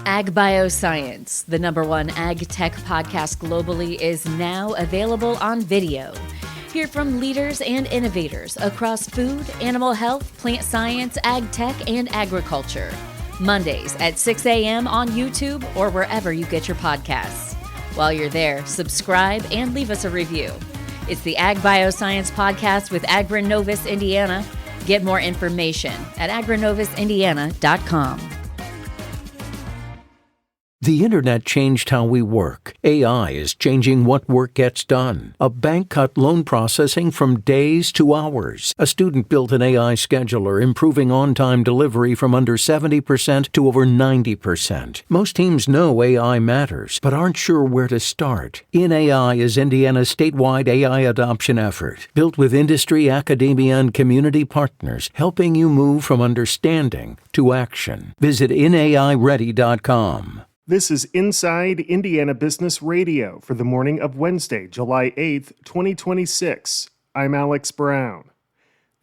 Ag Bioscience, the #1 ag tech podcast globally, is now available on video. Hear from leaders and innovators across food, animal health, plant science, ag tech, and agriculture. Mondays at 6 a.m. on YouTube or wherever you get your podcasts. While you're there, subscribe and leave us a review. It's the Ag Bioscience Podcast with Agronovis Indiana. Get more information at agronovisindiana.com. The internet changed how we work. AI is changing what work gets done. A bank cut loan processing from days to hours. A student built an AI scheduler, improving on-time delivery from under 70% to over 90%. Most teams know AI matters, but aren't sure where to start. InAI is Indiana's statewide AI adoption effort, built with industry, academia, and community partners, helping you move from understanding to action. Visit inaiready.com. This is Inside Indiana Business Radio for the morning of Wednesday, July 8th, 2026. I'm Alex Brown.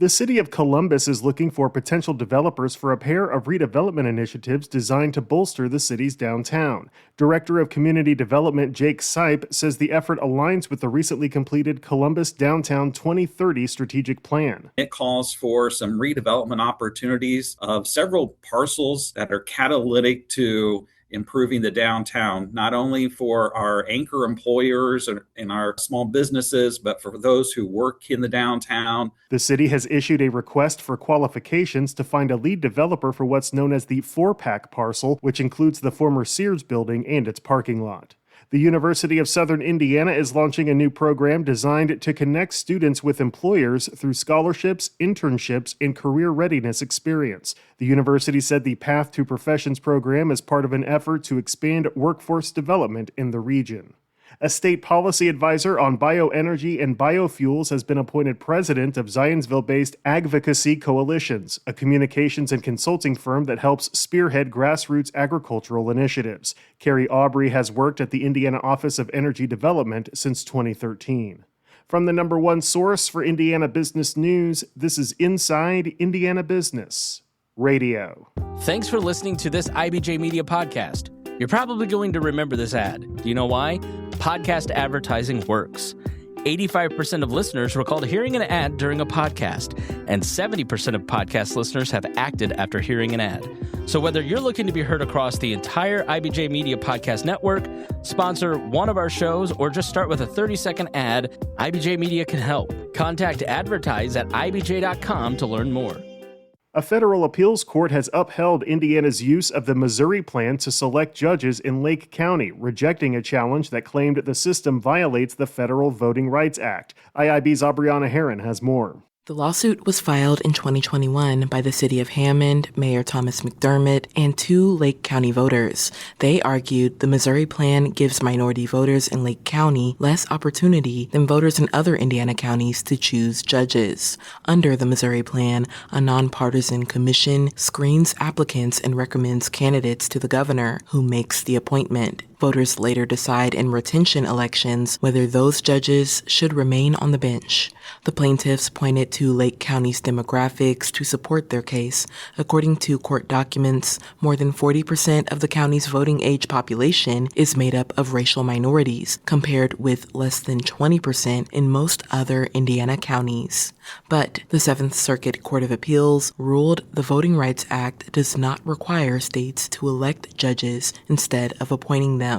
The City of Columbus is looking for potential developers for a pair of redevelopment initiatives designed to bolster the city's downtown. Director of Community Development Jake Sipe says the effort aligns with the recently completed Columbus Downtown 2030 strategic plan. It calls for some redevelopment opportunities of several parcels that are catalytic to improving the downtown, not only for our anchor employers and our small businesses, but for those who work in the downtown. The city has issued a request for qualifications to find a lead developer for what's known as the 4-pack parcel, which includes the former Sears building and its parking lot. The University of Southern Indiana is launching a new program designed to connect students with employers through scholarships, internships, and career readiness experience. The university said the Path to Professions program is part of an effort to expand workforce development in the region. A state policy advisor on bioenergy and biofuels has been appointed president of Zionsville-based Advocacy Coalitions, a communications and consulting firm that helps spearhead grassroots agricultural initiatives. Carrie Aubrey has worked at the Indiana Office of Energy Development since 2013. From the #1 source for Indiana business news, this is Inside Indiana Business Radio. Thanks for listening to this IBJ Media podcast. You're probably going to remember this ad. Do you know why? Podcast advertising works. 85% of listeners recalled hearing an ad during a podcast, and 70% of podcast listeners have acted after hearing an ad. So whether you're looking to be heard across the entire IBJ Media Podcast Network, sponsor one of our shows, or just start with a 30-second ad, IBJ Media can help. Contact advertise at ibj.com to learn more. A federal appeals court has upheld Indiana's use of the Missouri plan to select judges in Lake County, rejecting a challenge that claimed the system violates the Federal Voting Rights Act. IIB's Aubriana Herron has more. The lawsuit was filed in 2021 by the City of Hammond, Mayor Thomas McDermott, and 2 Lake County voters. They argued the Missouri plan gives minority voters in Lake County less opportunity than voters in other Indiana counties to choose judges. Under the Missouri plan, a nonpartisan commission screens applicants and recommends candidates to the governor, who makes the appointment. Voters later decide in retention elections whether those judges should remain on the bench. The plaintiffs pointed to Lake County's demographics to support their case. According to court documents, more than 40% of the county's voting age population is made up of racial minorities, compared with less than 20% in most other Indiana counties. But the 7th Circuit Court of Appeals ruled the Voting Rights Act does not require states to elect judges instead of appointing them.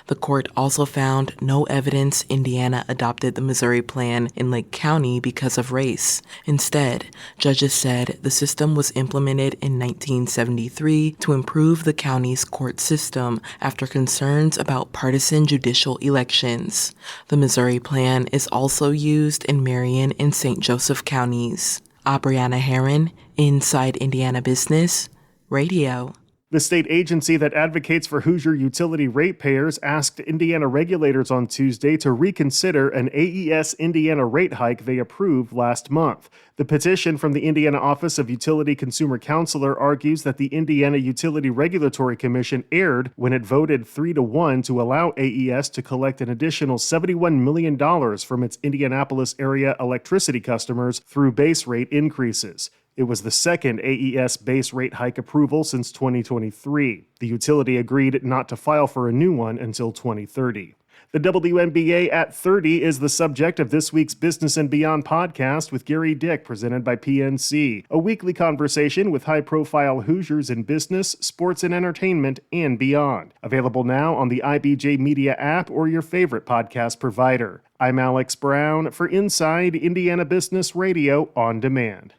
The court also found no evidence Indiana adopted the Missouri plan in Lake County because of race. Instead, judges said the system was implemented in 1973 to improve the county's court system after concerns about partisan judicial elections. The Missouri plan is also used in Marion and St. Joseph counties. Aubriana Herron, Inside Indiana Business Radio. The state agency that advocates for Hoosier utility ratepayers asked Indiana regulators on Tuesday to reconsider an AES Indiana rate hike they approved last month. The petition from the Indiana Office of Utility Consumer Counselor argues that the Indiana Utility Regulatory Commission erred when it voted 3-1 to allow AES to collect an additional $71 million from its Indianapolis area electricity customers through base rate increases. It was the second AES base rate hike approval since 2023. The utility agreed not to file for a new one until 2030. The WNBA at 30 is the subject of this week's Business and Beyond podcast with Gary Dick, presented by PNC, a weekly conversation with high-profile Hoosiers in business, sports and entertainment, and beyond. Available now on the IBJ Media app or your favorite podcast provider. I'm Alex Brown for Inside Indiana Business Radio On Demand.